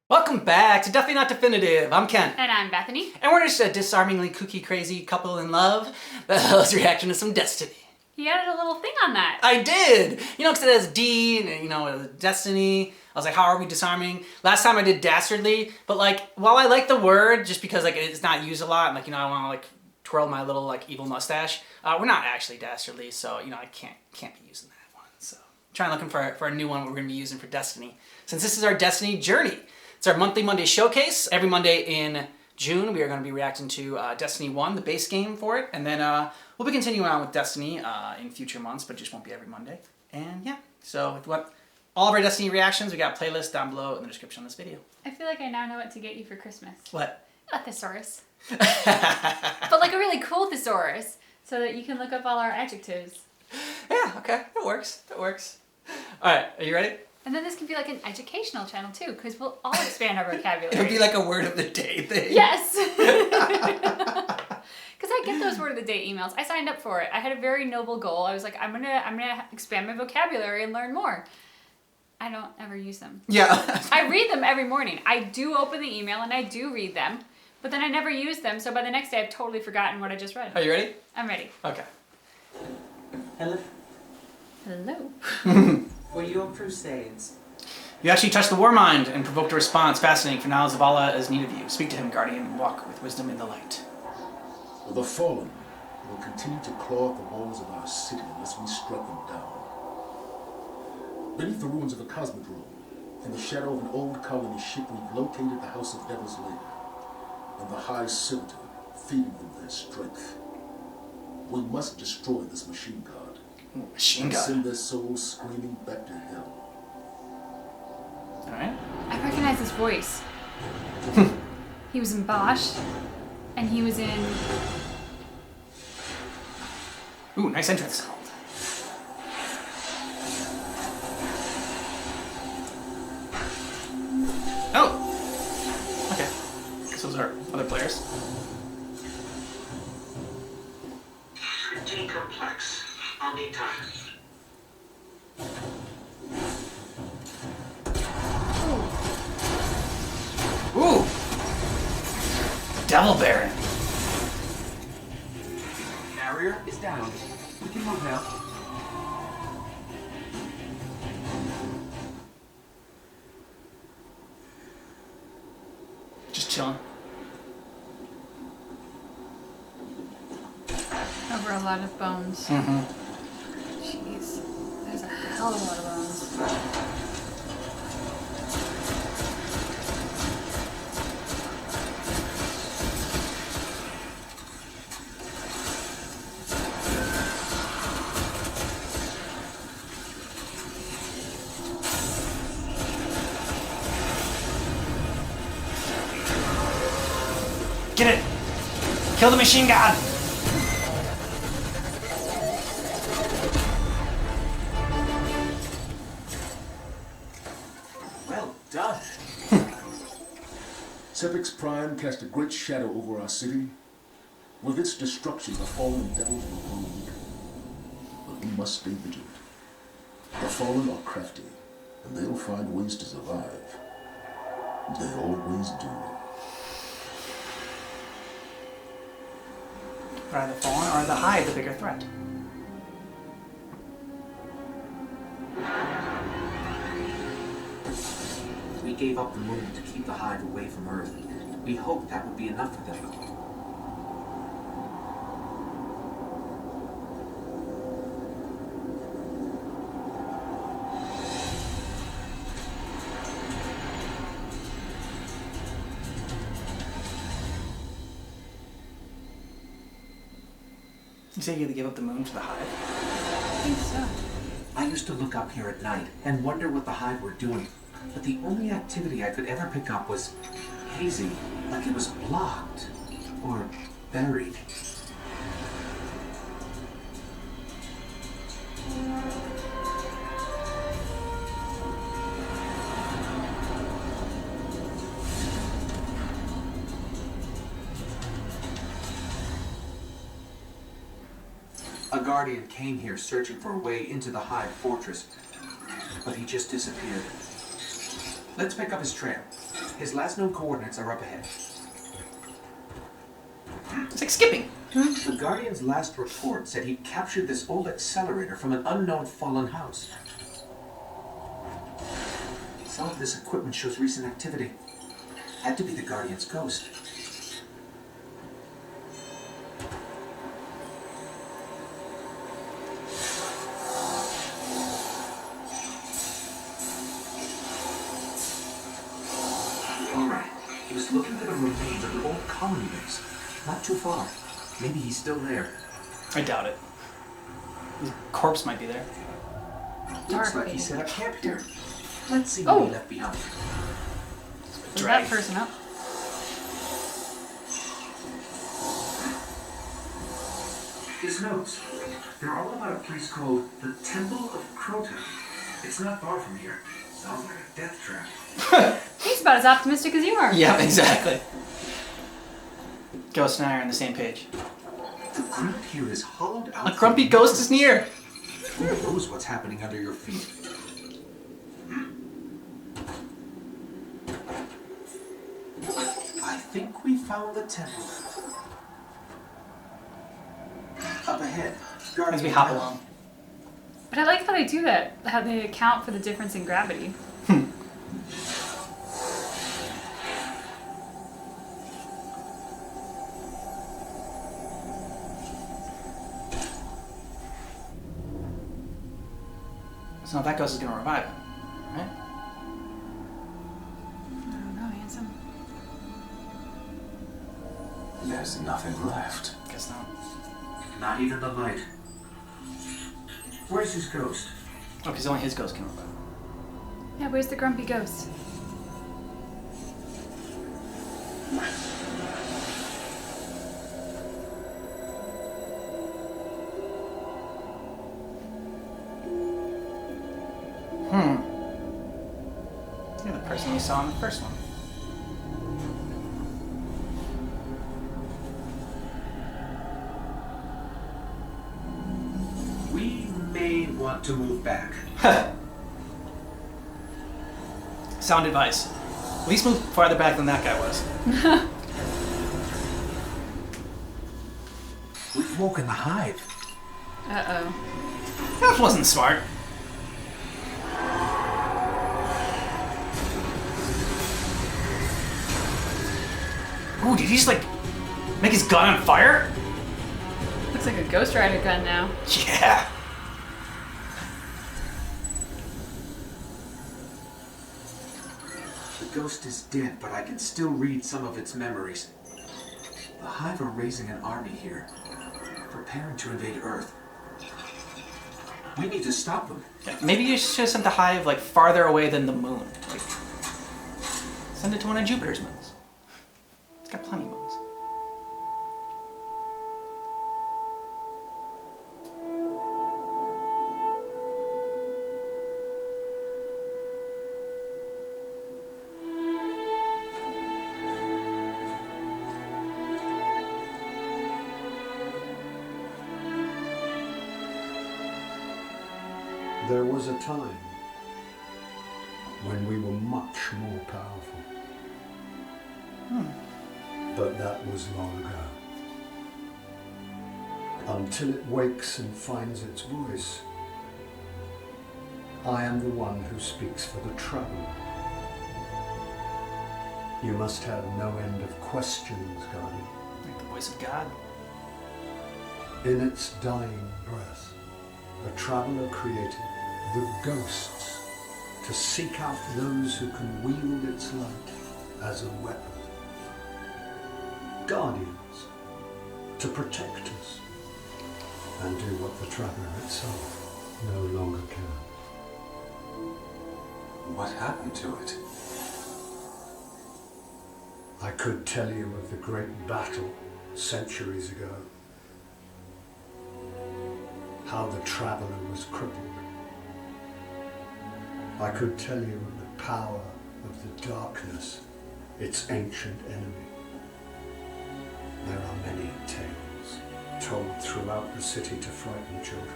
Welcome back to Definitely Not Definitive. I'm Ken. And I'm Bethany. And we're just a disarmingly kooky crazy couple in love. Bella's reaction to some Destiny. He added a little thing on that. I did! You know, because it has D, and, you know, Destiny. I was like, how are we disarming? Last time I did dastardly, but like, while I like the word, just because like it's not used a lot, and like, you know, I want to like twirl my little like evil mustache, we're not actually dastardly, so, you know, I can't be using that one. So, trying looking for a new one we're going to be using for Destiny. Since this is our Destiny journey. It's our monthly Monday showcase. Every Monday in June, we are going to be reacting to Destiny 1, the base game for it. And then we'll be continuing on with Destiny in future months, but it just won't be every Monday. And yeah, so if you want all of our Destiny reactions, we got playlists down below in the description of this video. I feel like I now know what to get you for Christmas. What? A thesaurus. But like a really cool thesaurus, so that you can look up all our adjectives. Yeah, okay, that works, that works. All right, are you ready? And then this can be like an educational channel too, because we'll all expand our vocabulary. It would be like a word of the day thing. Yes! Because I get those word of the day emails. I signed up for it. I had a very noble goal. I was like, I'm gonna expand my vocabulary and learn more. I don't ever use them. Yeah. I read them every morning. I do open the email and I do read them, but then I never use them, so by the next day I've totally forgotten what I just read. Are you ready? I'm ready. Okay. Hello. Hello. For your crusades. You actually touched the war mind and provoked a response. Fascinating, for now Zavala is need of you. Speak to him, Guardian, and walk with wisdom in the light. The fallen will continue to claw at the walls of our city unless we strike them down. Beneath the ruins of the Cosmodrome, in the shadow of an old colony ship, we've located the House of Devil's Lair, and the High Servitor feeding them their strength. We must destroy this machine god. Machine and god. send their souls screaming back to hell. Alright. I recognize his voice. He was in Bosch, and he was in... Ooh, nice entrance. Oh! Okay. Guess those are other players. Complex. Anytime. Ooh! Devil Baron. Barrier is down. We can move now. Just chilling. Over a lot of bones. Mm-hmm. Jeez. There's a hell of a lot of bones. Get it! Kill the machine god! Well done. Sepix Prime cast a great shadow over our city. With its destruction, the fallen devils will grow weaker. But we must stay vigilant. The fallen are crafty, and they'll find ways to survive. They always do. Are the Fallen or the Hive the bigger threat? We gave up the moon to keep the Hive away from Earth. We hoped that would be enough for them. You say you had to give up the moon to the Hive? I think so. I used to look up here at night and wonder what the Hive were doing. But the only activity I could ever pick up was hazy, like it was blocked or buried. A Guardian came here searching for a way into the Hive fortress, but he just disappeared. Let's pick up his trail. His last known coordinates are up ahead. It's like skipping. The Guardian's last report said he captured this old accelerator from an unknown fallen house. Some of this equipment shows recent activity. Had to be the Guardian's ghost. Alright, he was looking for the remains of the old colony base. Not too far. Maybe he's still there. I doubt it. His corpse might be there. Looks like he set up camp here. Let's see what he left behind. Was that person up? His notes. They're all about a place called the Temple of Crota. It's not far from here. Sounds like a death trap. He's about as optimistic as you are. Yeah, exactly. Ghost and I are on the same page. The ground here is hollowed out. A grumpy ghost is near. Who knows what's happening under your feet? I think we found the temple. Up ahead. As we hop along. But I like how they do that. How they account for the difference in gravity. So that ghost is gonna revive him, right? I don't know, handsome. There's nothing left. Guess not. Not even the light. Where's his ghost? Oh, because only his ghost can revive him. Yeah, where's the grumpy ghost? You're the person we saw in the first one. We may want to move back. Sound advice. At least move farther back than that guy was. We've woken the hive. Uh-oh. That wasn't smart. Ooh, did he just like make his gun on fire? Looks like a Ghost Rider gun now. Yeah. The ghost is dead, but I can still read some of its memories. The hive are raising an army here, preparing to invade Earth. We need to stop them. Maybe you should have sent the hive like farther away than the moon. Like, send it to one of Jupiter's moons. It's got plenty of moons. There was a time when we were much more powerful. But that was long ago. Until it wakes and finds its voice, I am the one who speaks for the traveler. You must have no end of questions, Guardian. Like the voice of God. In its dying breath, the traveler created the ghosts to seek out those who can wield its light as a weapon. Guardians to protect us and do what the traveler itself no longer can. What happened to it? I could tell you of the great battle centuries ago, how the traveler was crippled. I could tell you of the power of the darkness, its ancient enemy. There are many tales told throughout the city to frighten children.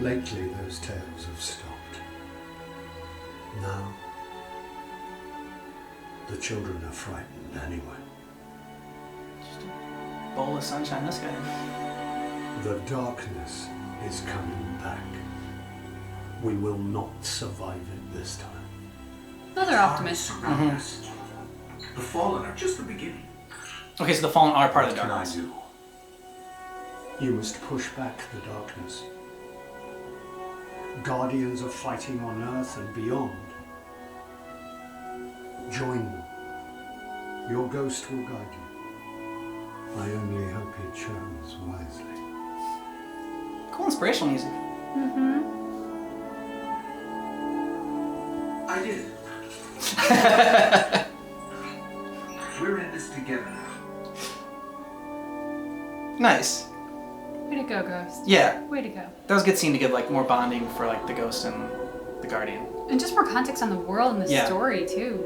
Lately, those tales have stopped. Now, The children are frightened anyway. Just a bowl of sunshine, this guy. The darkness is coming back. We will not survive it this time. Another optimist. Surround us. The Fallen are just the beginning. Okay, so the Fallen are part of the What can I darkness. do? You must push back the darkness. Guardians are fighting on Earth and beyond. Join them. Your ghost will guide you. I only hope he chose wisely. Cool inspirational music. I did it. We're in this together now. Nice. Way to go, Ghost. Yeah, Way to go. that was a good scene to give like more bonding for like the ghost and the guardian. And just more context on the world and the Yeah. story, too.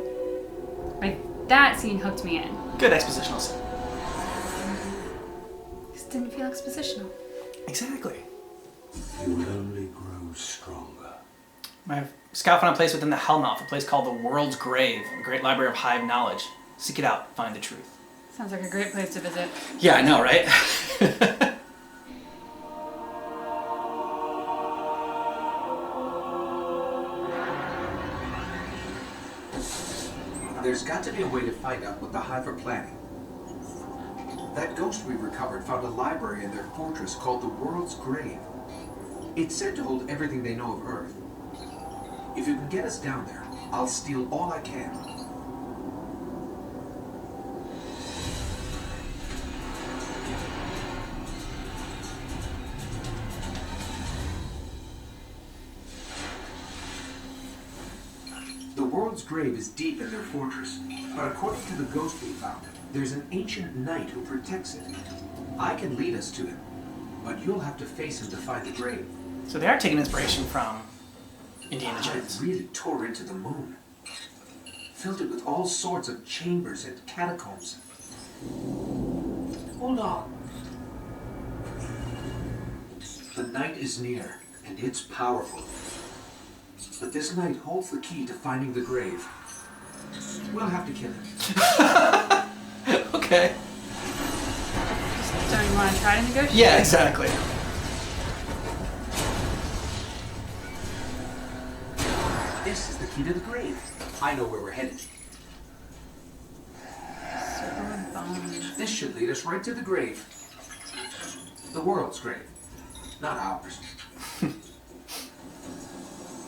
Like, that scene hooked me in. Good expositional scene. Just didn't feel expositional. Exactly. You will only grow stronger. My scout found a place within the Hellmouth, a place called the World's Grave, a great library of hive knowledge. Seek it out, find the truth. Sounds like a great place to visit. Yeah, I know, right? There's got to be a way to find out what the Hive are planning. That ghost we recovered found a library in their fortress called the World's Grave. It's said to hold everything they know of Earth. If you can get us down there, I'll steal all I can. The World's Grave is deep in their fortress, but according to the ghost we found, there's an ancient knight who protects it. I can lead us to him, but you'll have to face him to find the grave. So they are taking inspiration from Indiana The Jones. Hive really tore into the moon. Filled it with all sorts of chambers and catacombs. Hold on. The night is near, and it's powerful. But this knight holds the key to finding the grave. We'll have to kill him. Okay. Just don't you want to try to negotiate? Yeah, exactly. This is the key to the grave. I know where we're headed. Circle of bones. This should lead us right to the grave. The world's grave, not ours.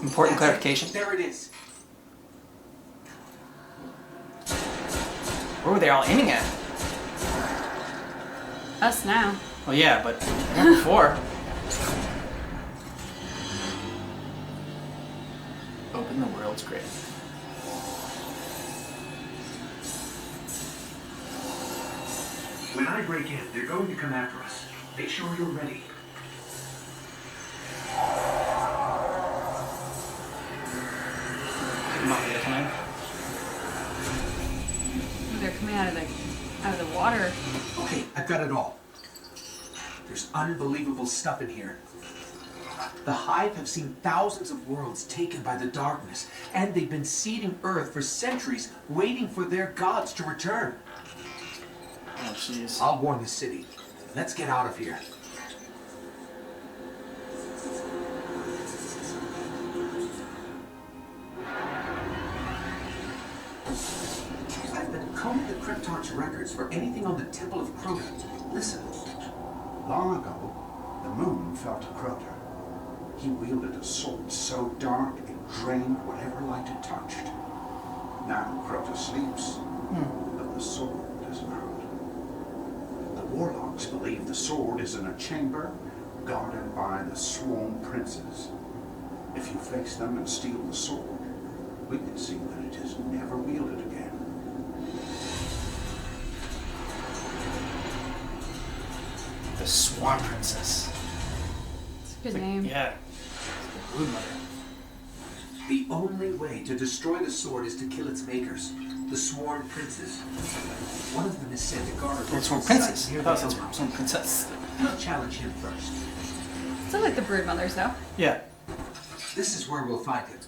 Important That's it. clarification. There it is. Where were they all aiming at? Us now. Well, yeah, but not before. Open the World's Grave. When I break in, they're going to come after us. Make sure you're ready. Come on, they're coming. Ooh, they're coming out of the water. Okay, I've got it all. There's unbelievable stuff in here. The Hive have seen thousands of worlds taken by the darkness, and they've been seeding Earth for centuries, waiting for their gods to return. Oh, jeez. I'll warn the city. Let's get out of here. I've been combing the Krypton's records for anything on the Temple of Crota. Listen. Long ago, the moon fell to Crota. He wielded a sword so dark it drained whatever light it touched. Now Crota sleeps, but the sword does not. The warlocks believe the sword is in a chamber guarded by the Swarm Princes. If you face them and steal the sword, we can see that it is never wielded again. The Swarm Princess. It's a good name. Yeah. The Brood Mother. The only way to destroy the sword is to kill its makers, the Sworn Princes. One of them is said to guard Oh, Swarm Princess. I thought it was Swarm Princess. We'll challenge him first. Still like the brood mothers though. Yeah. This is where we'll find him.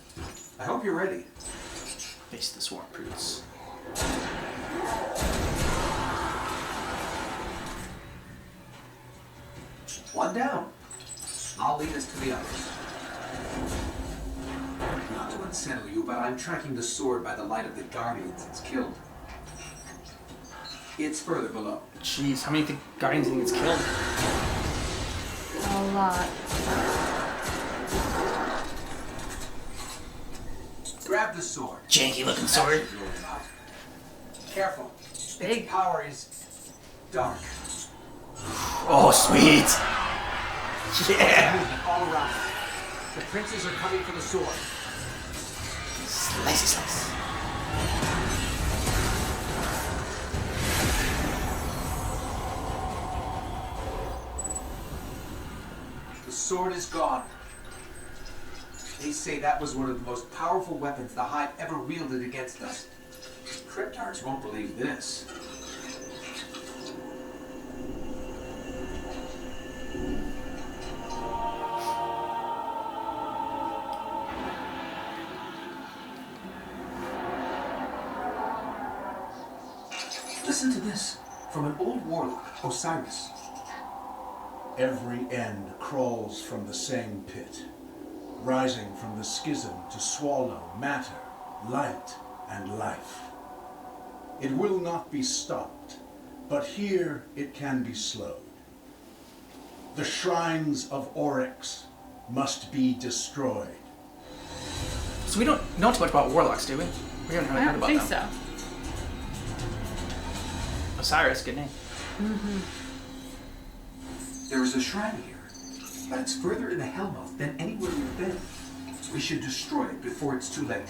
I hope you're ready. Face the Swarm Prince. One down. I'll lead us to the others. Not to unsettle you, but I'm tracking the sword by the light of the Guardians it's killed. It's further below. Jeez, how many Guardians think it's killed? A lot. Grab the sword. Janky looking That sword. should rule them out. Careful. Big. Its power is dark. Oh, sweet. Yeah. Moving all around. The princes are coming for the sword. Slicey slice. The sword is gone. They say that was one of the most powerful weapons the Hive ever wielded against us. Cryptards won't believe this. Listen to this from an old warlock, Osiris. Every end crawls from the same pit, rising from the schism to swallow matter, light, and life. It will not be stopped, but here it can be slowed. The shrines of Oryx must be destroyed. So we don't know too much about warlocks, do we? We haven't really I heard don't about think them. so. Osiris, good name. There is a shrine here, but it's further in the Hellmouth than anywhere we've been. We should destroy it before it's too late.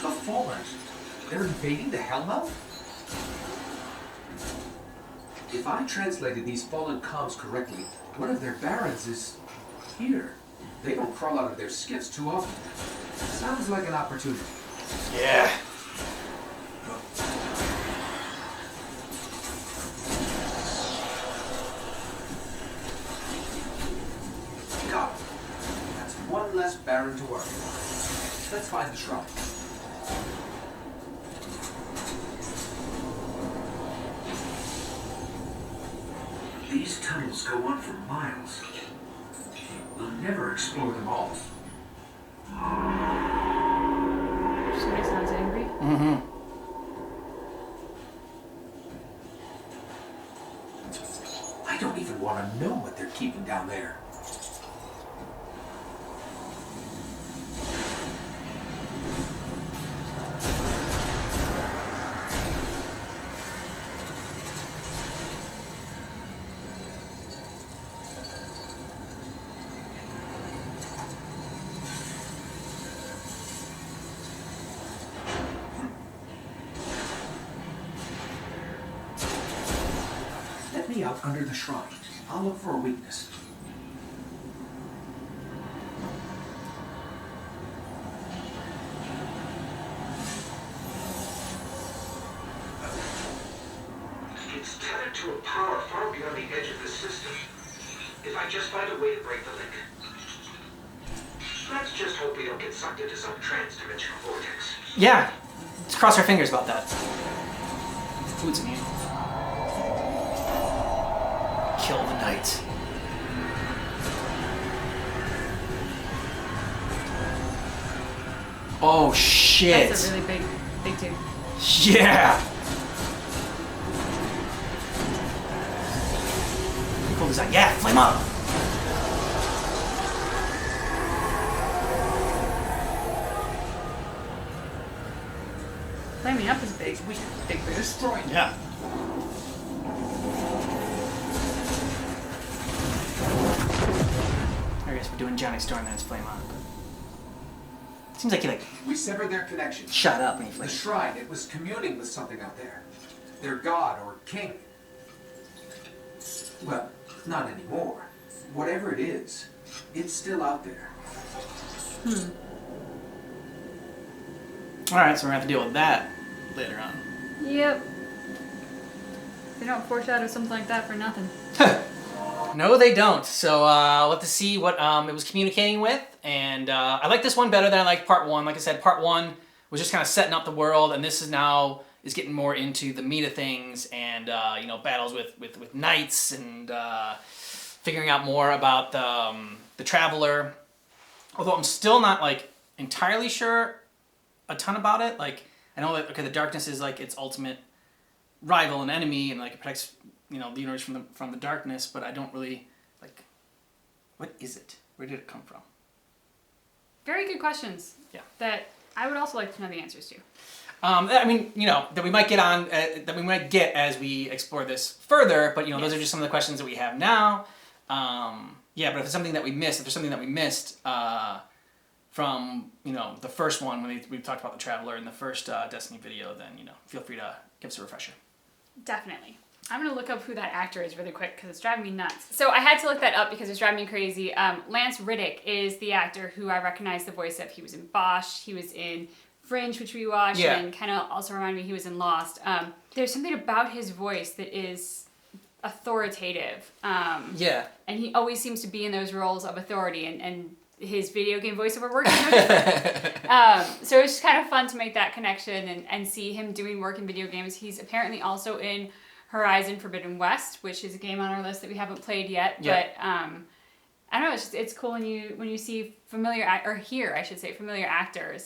The Fallen. They're invading the Hellmouth? If I translated these Fallen comms correctly, one of their barons is here. They don't crawl out of their skiffs too often. Sounds like an opportunity. Yeah. Got it. That's one less baron to worry. Let's find the shrine. These tunnels go on for miles. We'll never explore them all. Somebody sounds angry. Mm-hmm. I don't even want to know what they're keeping down there. Let me out under the shrine. I'll look for a weakness. It's tethered to a power far beyond the edge of the system. If I just find a way to break the link. Let's just hope we don't get sucked into some trans-dimensional vortex. Yeah. Let's cross our fingers about that. Food's in here. Kill the knight. Oh shit. That's a really big dude. Yeah. Cool design. Yeah, flame up. Flaming up is big boost. Yeah. I guess we're doing Johnny Storm and it's flame up. Seems like he We severed their connection. shot up when he The flamed. shrine, it was communing with something out there. Their god or king. Well, not anymore. Whatever it is, it's still out there. Alright, so we're gonna have to deal with that later on. Yep. They don't foreshadow something like that for nothing. No, they don't. So we'll have to see what it was communicating with. And I like this one better than I like part one. Like I said, part one was just kind of setting up the world, and this is now is getting more into the meat of things and battles with knights and figuring out more about the Traveler. Although I'm still not like entirely sure a ton about it. Like I know that the darkness is like its ultimate rival and enemy, and like it protects the universe from the darkness, but I don't really like what is it? Where did it come from? Very good questions. Yeah. That I would also like to know the answers to. I mean, that we might get on, that we might get as we explore this further, but those are just some of the questions that we have now. But if there's something that we missed, from the first one when we talked about the Traveler in the first Destiny video, then feel free to give us a refresher. Definitely. I'm going to look up who that actor is really quick because it's driving me nuts. So I had to look that up because it's driving me crazy. Lance Reddick is the actor who I recognize the voice of. He was in Bosch, he was in Fringe, which we watched, and kind of also reminded me he was in Lost. There's something about his voice that is authoritative. And he always seems to be in those roles of authority, and his video game voiceover work is no different. So it's just kind of fun to make that connection and see him doing work in video games. He's apparently also in Horizon Forbidden West, which is a game on our list that we haven't played yet. But I don't know, it's cool when you see familiar actors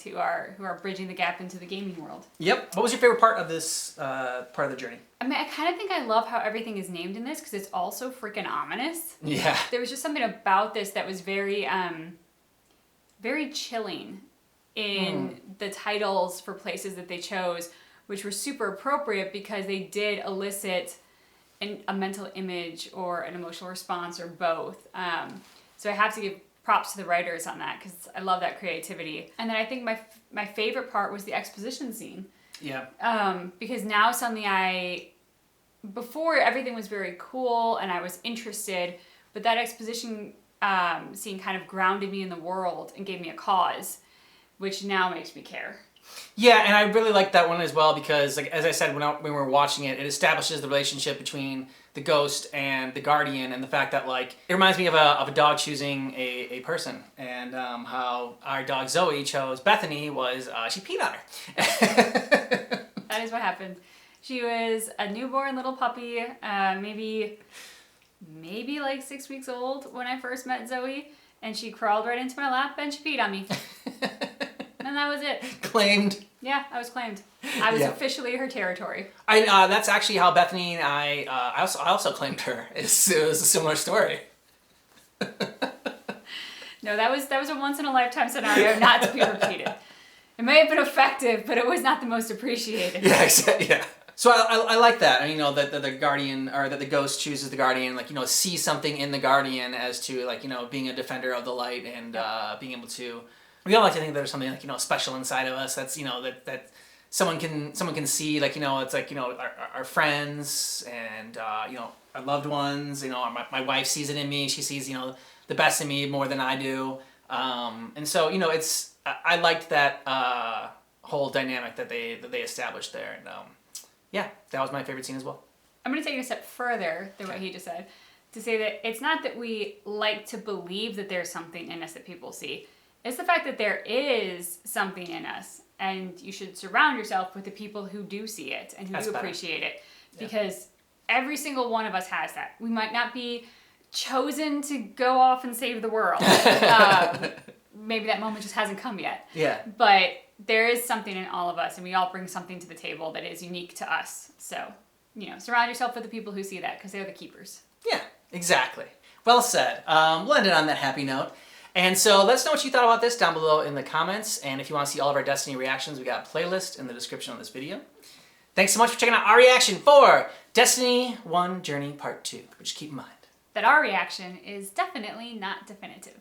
who are bridging the gap into the gaming world. Yep. What was your favorite part of this part of the journey? I mean, I kind of think I love how everything is named in this because it's all so freaking ominous. Yeah. There was just something about this that was very, very chilling in the titles for places that they chose, which were super appropriate because they did elicit a mental image or an emotional response or both. So I have to give props to the writers on that because I love that creativity. And then I think my favorite part was the exposition scene. Yeah. Because now suddenly before everything was very cool and I was interested, but that exposition scene kind of grounded me in the world and gave me a cause, which now makes me care. Yeah, and I really like that one as well because, like as I said when we were watching it, it establishes the relationship between the ghost and the guardian, and the fact that like it reminds me of a dog choosing a person, and how our dog Zoe chose Bethany was she peed on her. That is what happened. She was a newborn little puppy, maybe like 6 weeks old when I first met Zoe, and she crawled right into my lap and she peed on me. And that was it. Claimed. Yeah, I was claimed. I was officially her territory. That's actually how Bethany and I also claimed her. It was a similar story. No, that was a once in a lifetime scenario, not to be repeated. It may have been effective, but it was not the most appreciated. Yeah, exactly. Yeah. So I like that. That the guardian or that the ghost chooses the guardian. Like see something in the guardian as to like being a defender of the light and being able to. We all like to think there's something like special inside of us that's that someone can see, like it's like our friends and our loved ones. My wife sees it in me. She sees the best in me more than I do. And so it's I liked that whole dynamic that they established there, and that was my favorite scene as well. I'm going to take it a step further than what he just said to say that it's not that we like to believe that there's something in us that people see. It's the fact that there is something in us, and you should surround yourself with the people who do see it and who do appreciate it, because every single one of us has that. We might not be chosen to go off and save the world. Maybe that moment just hasn't come yet. Yeah. But there is something in all of us, and we all bring something to the table that is unique to us. So, surround yourself with the people who see that, because they're the keepers. Yeah, exactly. Well said. We'll end it on that happy note. And so let us know what you thought about this down below in the comments. And if you want to see all of our Destiny reactions, we got a playlist in the description of this video. Thanks so much for checking out our reaction for Destiny 1 Journey Part 2. But just keep in mind that our reaction is definitely not definitive.